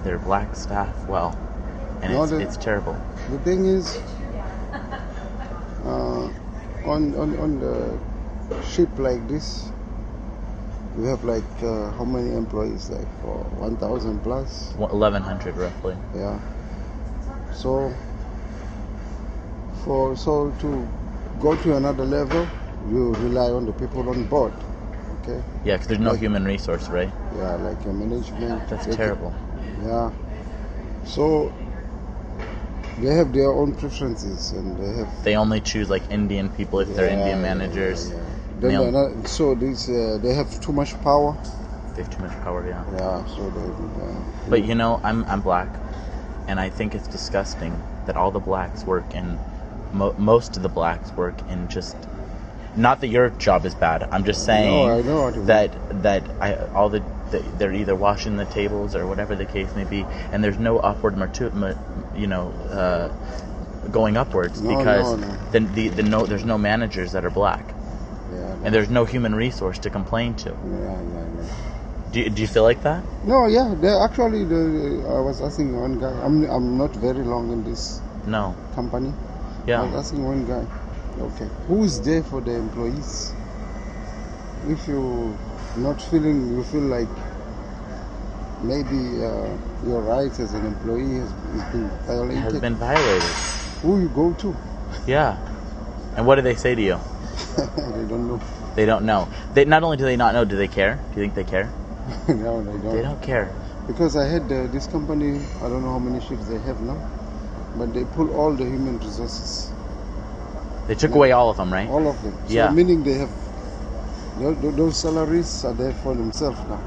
their black staff well, and it's terrible. The thing is, on the ship like this, we have like how many employees? Like 1,000 plus. 1,100 roughly. Yeah. So to go to another level, you rely on the people on board. Okay. Yeah, because there's no human resource, right? Yeah, like a management. That's terrible. Yeah. So they have their own preferences, and they only choose like Indian people if they're Indian managers. Yeah. Then so they have too much power. They have too much power, yeah. Yeah. So but you know, I'm black, and I think it's disgusting that all the blacks work in. Most of the blacks work in just. Not that your job is bad. I'm just saying I know they're either washing the tables or whatever the case may be, and there's no upward going upwards because there's no managers that are black, and there's no human resource to complain to. Do you feel like that? No, yeah. I was asking one guy. I'm not very long in this company. Yeah. I was asking one guy. Okay, who is there for the employees? If you feel like maybe your rights as an employee has been violated. Who you go to? Yeah. And what do they say to you? They don't know. They don't know. Not only do they not know, do they care? Do you think they care? No, they don't. They don't care. Because I had this company, I don't know how many shifts they have now, but they pull all the human resources. They took away all of them, right? All of them. So meaning they have those salaries are there for themselves now.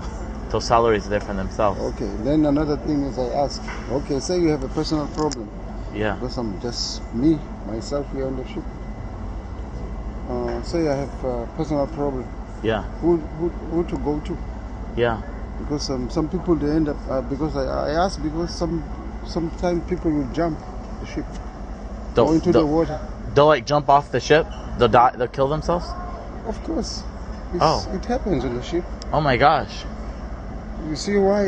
Those salaries are there for themselves. Okay. Then another thing is I ask, okay, say you have a personal problem. Yeah. Because I'm just myself here on the ship. Say I have a personal problem. Yeah. Who to go to? Yeah. Because some people they end up because I ask because sometimes people will jump the ship, go into the water. They'll like jump off the ship. They'll die. They'll kill themselves. Of course. It happens on the ship. Oh my gosh. You see why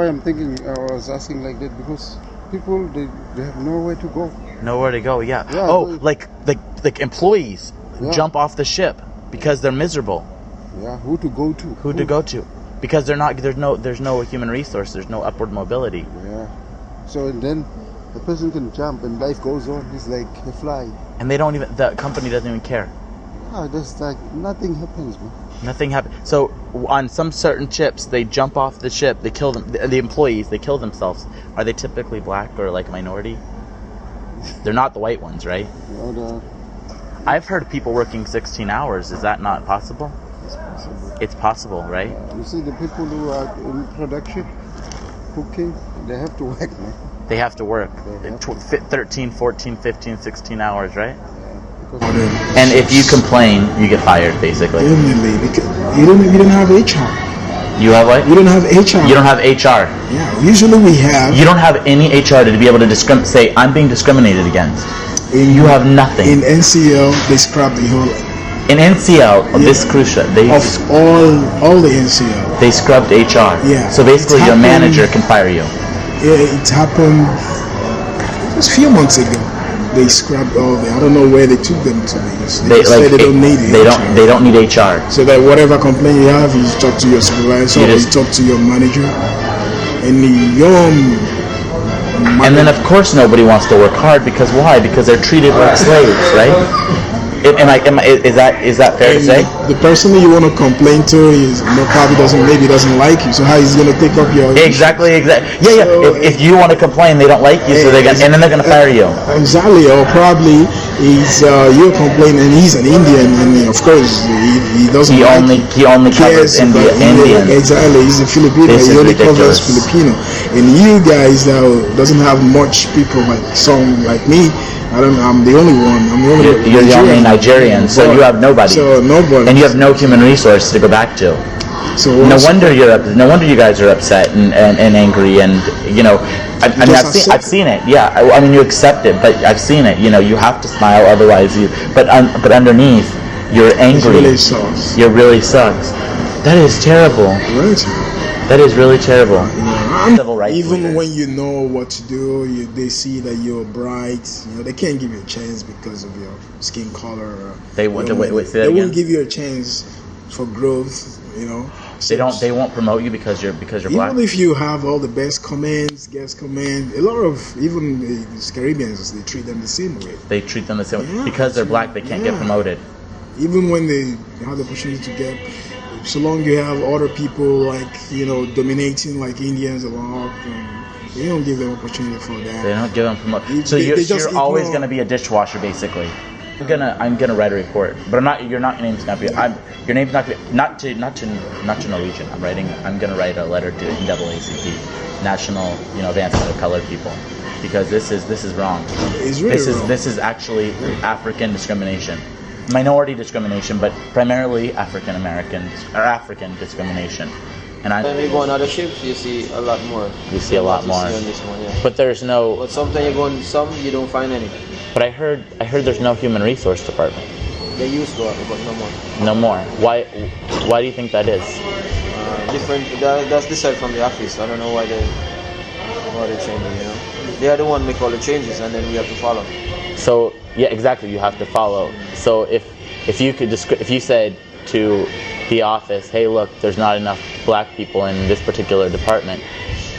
I'm thinking? I was asking like that because people they have nowhere to go. Nowhere to go. Yeah. Like employees jump off the ship because they're miserable. Yeah. Who to go to? Who to go to? Because they're not. There's no human resource. There's no upward mobility. Yeah. So then the person can jump and life goes on. He's like a fly. And the company doesn't even care. Yeah, just like nothing happens, man. Nothing happens. So on some certain ships, they jump off the ship, they kill them. The employees, they kill themselves. Are they typically black or like minority? They're not the white ones, right? No, I've heard people working 16 hours. Is that not possible? It's possible. It's possible, right? You see, the people who are in production, cooking, they have to work, man. They have to work 13, 14, 15, 16 hours, right? Yeah. And if you complain, you get fired, basically. Definitely, because you don't have HR. You have what? You don't have HR. You don't have HR. Yeah, usually we have. You don't have any HR to be able to say, I'm being discriminated against. You have nothing. In NCL, they scrap the whole. In NCL, of this cruise ship, of all the NCL, they scrubbed HR. Yeah. So basically, your manager can fire you. Yeah, it happened just a few months ago. They scrapped all the. I don't know where they took them to. They said they don't need it. They don't need HR. So that whatever complaint you have, you talk to your supervisor or you talk to your manager. And and then of course nobody wants to work hard because why? Because they're treated like slaves, right? Is that fair to say? The person that you want to complain to probably doesn't like you. So how is he going to take up your exactly? Yeah. So, if you want to complain, they don't like you, so and then they're going to fire you. Exactly, or probably you're complaining, and he's an Indian, and of course he doesn't. He only covers Indian. Exactly, he's a Filipino. He only covers Filipino, and you guys now doesn't have much people like some like me. I'm the only one. You're the only Nigerian, so you have nobody. So nobody. And you have no human resource to go back to. So no wonder you guys are upset and angry, and I've seen it. Yeah, I mean you accept it, but I've seen it. You have to smile, otherwise but underneath you're angry. It really sucks. It really sucks. That is terrible. Right. That is really terrible. Civil rights Even leaders. when you know what to do, they see that you're bright. They can't give you a chance because of your skin color. They won't. They They won't give you a chance for growth. They don't. They won't promote you because you're black. Even if you have all the best commands, guest command, a lot of even the Caribbeans, they treat them the same way. They treat them the same way because they're black. They can't get promoted. Even when they have the opportunity to get, so long you have other people dominating like Indians along, they don't give them opportunity for that. They don't give them promotion. So you're always going to be a dishwasher, basically. I'm gonna write a report, but I'm not. Your name's not. Your name's not. Not to Norwegian. I'm gonna write a letter to NAACP, National Advancement of Colored People, because this is wrong. It's really wrong. This is actually African discrimination, minority discrimination, but primarily African Americans or African discrimination. And when you go on other ships, you see a lot more. You see a lot more. On this one, yeah. But there's no. But sometimes you go on some, you don't find any. But I heard there's no human resource department. They used to, but no more. No more. Why do you think that is? Different. That's decided from the office. I don't know why they change it. They are the one make all the changes, and then we have to follow. So yeah, exactly. You have to follow. So if you said to the office, hey, look, there's not enough black people in this particular department,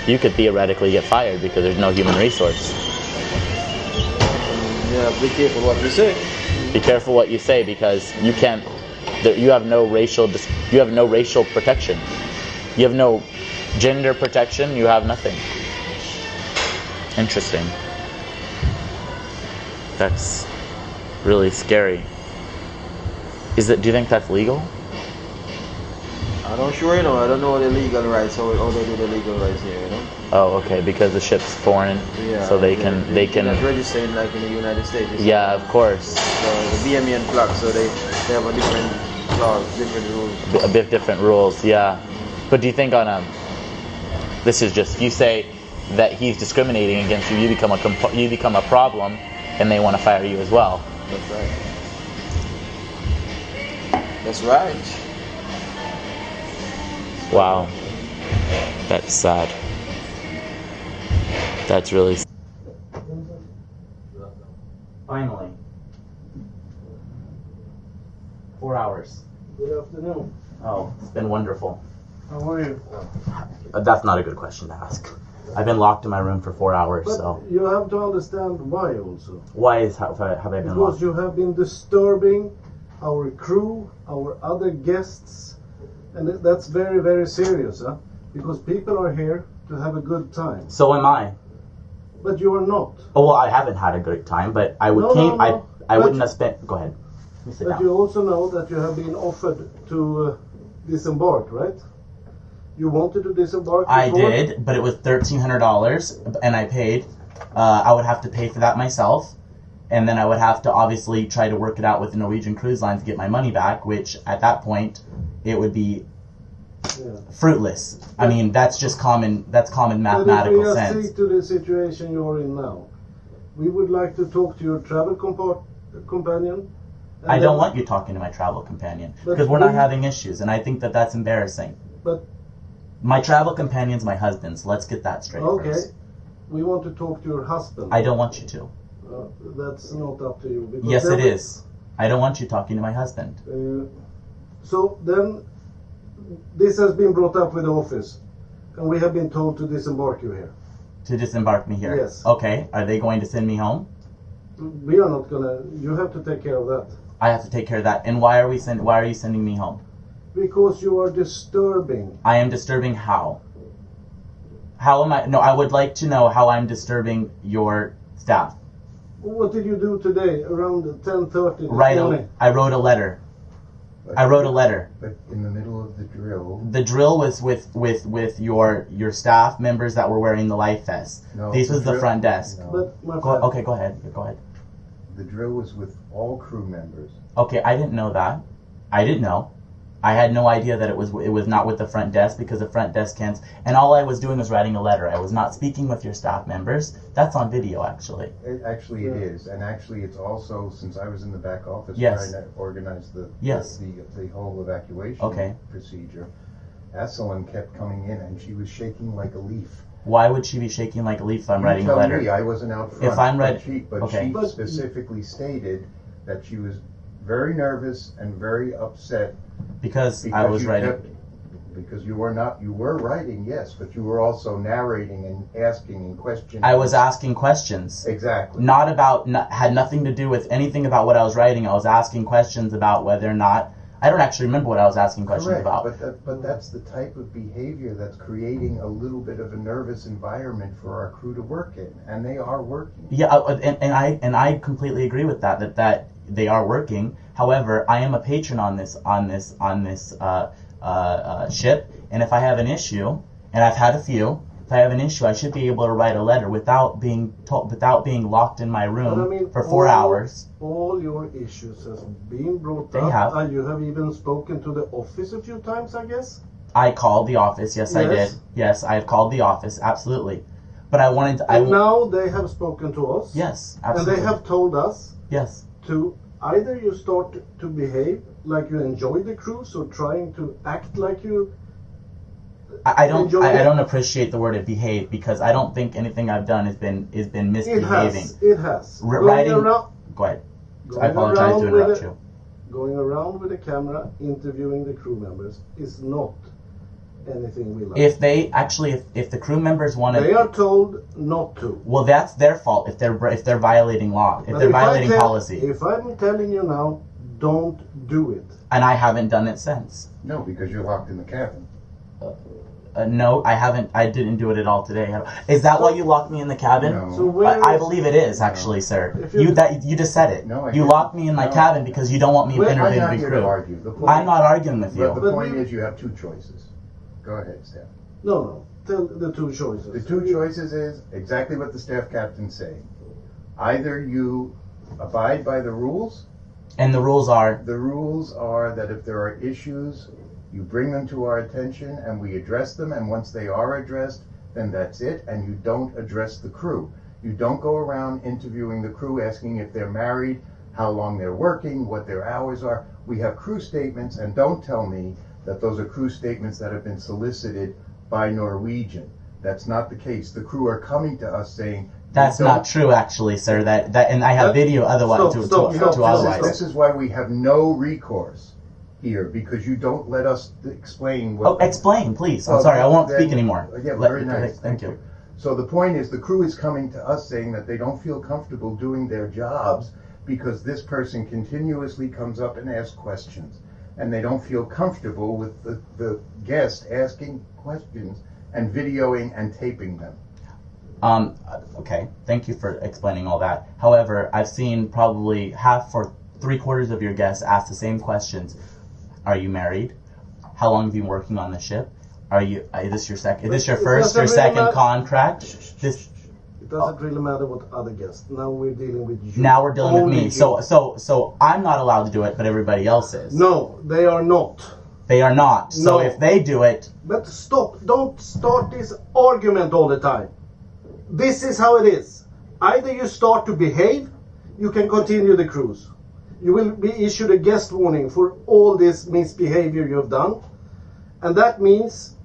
you could theoretically get fired because there's no human resource. Yeah, be careful what you say. Be careful what you say because you can't. You have no racial protection. You have no gender protection. You have nothing. Interesting. That's really scary. Do you think that's legal? I don't sure, I don't know the legal rights, how they do the legal rights here, Oh, okay, because the ship's foreign, so they can not registered like in the United States. Yeah, of course. So the BME flag, so they have a different laws, different rules. A bit different rules, yeah. But do you think this is just, if you say that he's discriminating against you, you become a problem, and they want to fire you as well. That's right. That's right. Wow, that's sad. That's really sad. Finally. 4 hours. Good afternoon. Oh, it's been wonderful. How are you? That's not a good question to ask. I've been locked in my room for 4 hours, But so. you have to understand why also. Why have I been Because locked? you have been disturbing our crew, our other guests, and that's very, very serious, huh? Because people are here to have a good time. So am I. But you are not. Oh, well, I haven't had a good time, but I would I wouldn't have spent. Go ahead. Let me sit But down. you also know that you have been offered to disembark, right? You wanted to disembark before? I did, but it was $1,300, and I paid. I would have to pay for that myself, and then I would have to obviously try to work it out with the Norwegian Cruise Line to get my money back, which at that point it would be fruitless. I mean, that's just common mathematical sense. But if we accede to the situation you're in now, we would like to talk to your travel companion. I don't want you talking to my travel companion because we're not having issues, and I think that that's embarrassing. But my travel companion's my husband, so let's get that straight first. Okay, we want to talk to your husband. I don't want you to. That's not up to you. Because Yes, it is. I don't want you talking to my husband. So then, this has been brought up with the office, and we have been told to disembark you here. To disembark me here? Yes. Okay. Are they going to send me home? We are not gonna. You have to take care of that. I have to take care of that. And why are you sending me home? Because you are disturbing. I am disturbing how? How am I? No, I would like to know how I'm disturbing your staff. What did you do today around 10:30? I wrote a letter. But in the middle of the drill. The drill was with your staff members that were wearing the life vests. No, This was the front desk. No. But my friend, Okay, go ahead. Go ahead. The drill was with all crew members. Okay, I didn't know that. I didn't know. I had no idea that it was not with the front desk because the front desk can't. And all I was doing was writing a letter. I was not speaking with your staff members. That's on video, actually. It is, and actually it's also, since I was in the back office Yes. trying to organize the whole evacuation Okay. procedure. Esalen kept coming in, and she was shaking like a leaf. Why would she be shaking like a leaf if I'm writing a Tell letter? me, I wasn't out front. If I'm She specifically stated that she was very nervous and very upset because I was writing. Because you were writing, yes, but you were also narrating and asking and questioning. I was asking questions. Exactly. Had nothing to do with anything about what I was writing. I was asking questions about whether or not, I don't actually remember what I was asking questions about. But that's the type of behavior that's creating a little bit of a nervous environment for our crew to work in, and they are working. Yeah, and I completely agree with that they are working. However, I am a patron on this ship, and if I have an issue, and I've had a few, if I have an issue, I should be able to write a letter without being locked in my room for 4 hours. All your issues has been brought up. Have. You have even spoken to the office a few times, I guess. I called the office. Yes, I did. Yes, I have called the office. Absolutely. But I wanted to. And now they have spoken to us. Yes, absolutely. And they have told us. Yes. To either you start to behave like you enjoy the cruise, or trying to act like you. I don't appreciate the word of behave, because I don't think anything I've done has been misbehaving. It has. Go ahead. I apologize to interrupt you. Going around with a camera, interviewing the crew members is not anything we like. If the crew members want to, they are told not to. Well, that's their fault if they're violating law, if they're violating policy. If I'm telling you now, don't do it. And I haven't done it since. No, because you're locked in the cabin. No, I haven't. I didn't do it at all today. Is that why you locked me in the cabin? No. So I believe it is, actually, sir. You just said it. No, you locked me in my cabin because you don't want me interviewing the crew. I'm not arguing with you. But the point is, you have two choices. Go ahead, Steph. No. Tell the two choices. The two choices is exactly what the staff captain's saying. Either you abide by the rules. And the rules are? The rules are that if there are issues, you bring them to our attention and we address them, and once they are addressed, then that's it, and you don't address the crew. You don't go around interviewing the crew, asking if they're married, how long they're working, what their hours are. We have crew statements, and don't tell me that those are crew statements that have been solicited by Norwegian. That's not the case. The crew are coming to us saying, that's not true, actually, sir. And I have video otherwise to otherwise. This is why we have no recourse here, because you don't let us explain what... explain, please. I'm sorry, I won't speak anymore. Yeah, very nice. Thank you. So the point is, the crew is coming to us saying that they don't feel comfortable doing their jobs because this person continuously comes up and asks questions. And they don't feel comfortable with the guest asking questions and videoing and taping them. Okay, thank you for explaining all that. However, I've seen probably half or 3/4 of your guests ask the same questions. Are you married? How long have you been working on the ship? Is this your first or second contract? It doesn't really matter what other guests. Now we're dealing with you. Now we're dealing with me. So I'm not allowed to do it, but everybody else is. No, they are not. They are not. So if they do it... But stop. Don't start this argument all the time. This is how it is. Either you start to behave, you can continue the cruise. You will be issued a guest warning for all this misbehavior you have done. And that means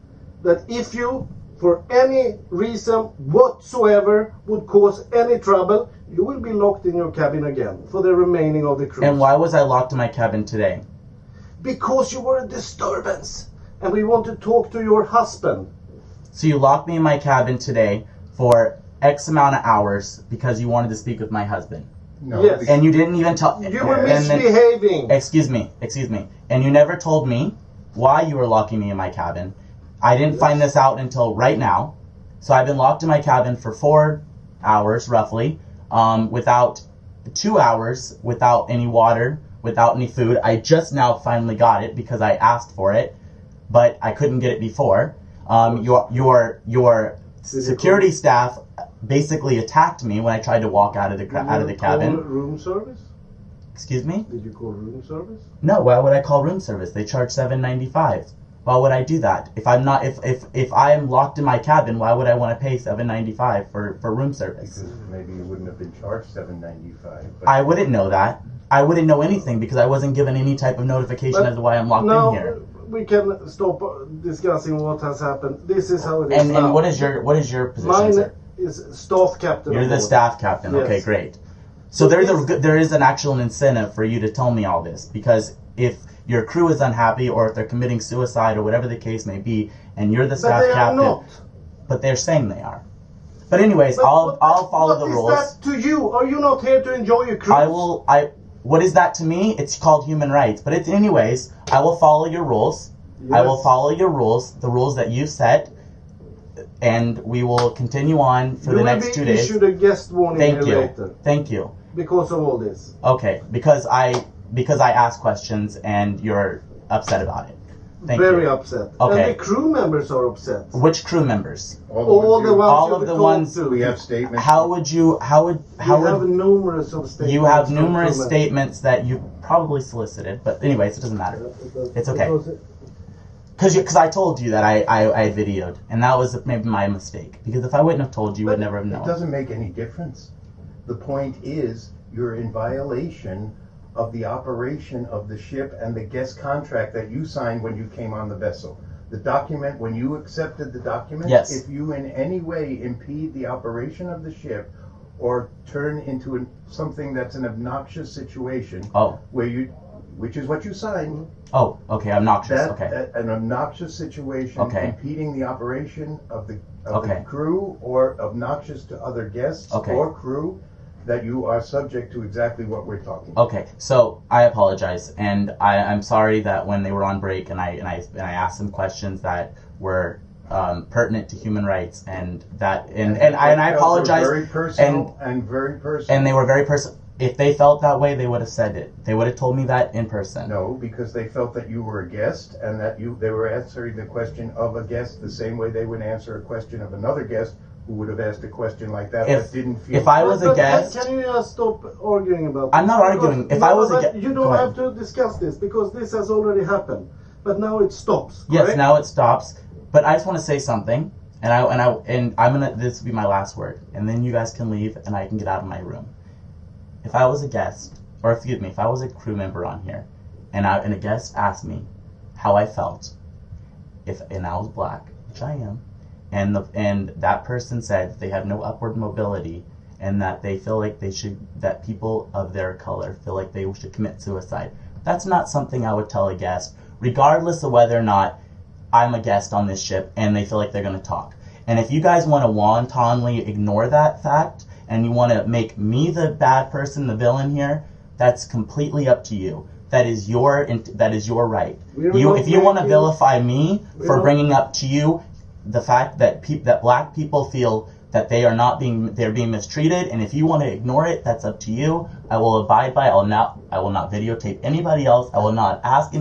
that if you, for any reason whatsoever, would cause any trouble, you will be locked in your cabin again for the remaining of the cruise. And why was I locked in my cabin today? Because you were a disturbance. And we want to talk to your husband. So you locked me in my cabin today for X amount of hours because you wanted to speak with my husband. No. Yes. And you didn't even tell... You were misbehaving. Excuse me. And you never told me why you were locking me in my cabin. I didn't find this out until right now. So I've been locked in my cabin for 4 hours, roughly, without 2 hours, without any water, without any food. I just now finally got it because I asked for it, but I couldn't get it before. Your security staff basically attacked me when I tried to walk out of the cabin. Did you call room service? Excuse me? Did you call room service? No. Why would I call room service? They charge $7.95. Why would I do that? If I am locked in my cabin, why would I want to pay $7.95 for room service? Because maybe you wouldn't have been charged $7.95. I wouldn't know that. I wouldn't know anything because I wasn't given any type of notification as to why I'm locked in here. we can stop discussing what has happened. This is how it is now. And what is your position, Mine sir? is staff captain. You're the staff captain. Yes. Okay, great. So there is an actual incentive for you to tell me all this, because if your crew is unhappy or if they're committing suicide or whatever the case may be, and you're the staff But they captain, are not. but they're saying they are. But anyways, I'll follow the rules. What is that to you? Are you not here to enjoy your cruise? What is that to me? It's called human rights. But anyways, I will follow your rules. Yes. I will follow your rules, the rules that you set, and we will continue on for the next 2 days. You will be issued a guest warning later. Thank you. Because of all this. Okay, because I asked questions and you're upset about it. Thank you. Very upset. Okay. And the crew members are upset. Which crew members? All of the ones we have statements. How would You have numerous of statements. you have from numerous crewmen. statements that you probably solicited, but anyways, it doesn't matter. It's okay. Because I told you that I had videoed, and that was maybe my mistake. Because if I wouldn't have told you, you would never have known. It doesn't make any difference. The point is, you're in violation of the operation of the ship and the guest contract that you signed when you came on the vessel. The document, when you accepted the document, Yes. if you in any way impede the operation of the ship or turn into something that's an obnoxious situation, which is what you signed, Oh, okay, obnoxious. Okay. an obnoxious situation, Okay. impeding the operation of the Okay. crew or obnoxious to other guests Okay. or crew, that you are subject to exactly what we're talking about. Okay, so I apologize, and I'm sorry that when they were on break and I asked them questions that were pertinent to human rights, and I apologize. Very personal and very personal. And they were very personal. If they felt that way, they would have said it. They would have told me that in person. No, because they felt that you were a guest and that they were answering the question of a guest the same way they would answer a question of another guest who would have asked a question like that but didn't feel. If I was a guest, can you just stop arguing about this? I'm not arguing. If I was a guest, you don't have to discuss this because this has already happened. But now it stops. Yes, correct? now it stops. But I just want to say something, and I'm gonna. This will be my last word, and then you guys can leave, and I can get out of my room. If I was a guest, or excuse me, if I was a crew member on here, and a guest asked me how I felt, and I was black, which I am, and that person said they have no upward mobility, and that they feel like that people of their color feel like they should commit suicide. That's not something I would tell a guest, regardless of whether or not I'm a guest on this ship and they feel like they're going to talk. And if you guys want to wantonly ignore that fact, and you want to make me the bad person, the villain here, that's completely up to you. That is your right. If you want to vilify me for bringing up to you the fact that that black people feel that they're being mistreated, and if you want to ignore it, that's up to you. I will abide by. I will not videotape anybody else. I will not ask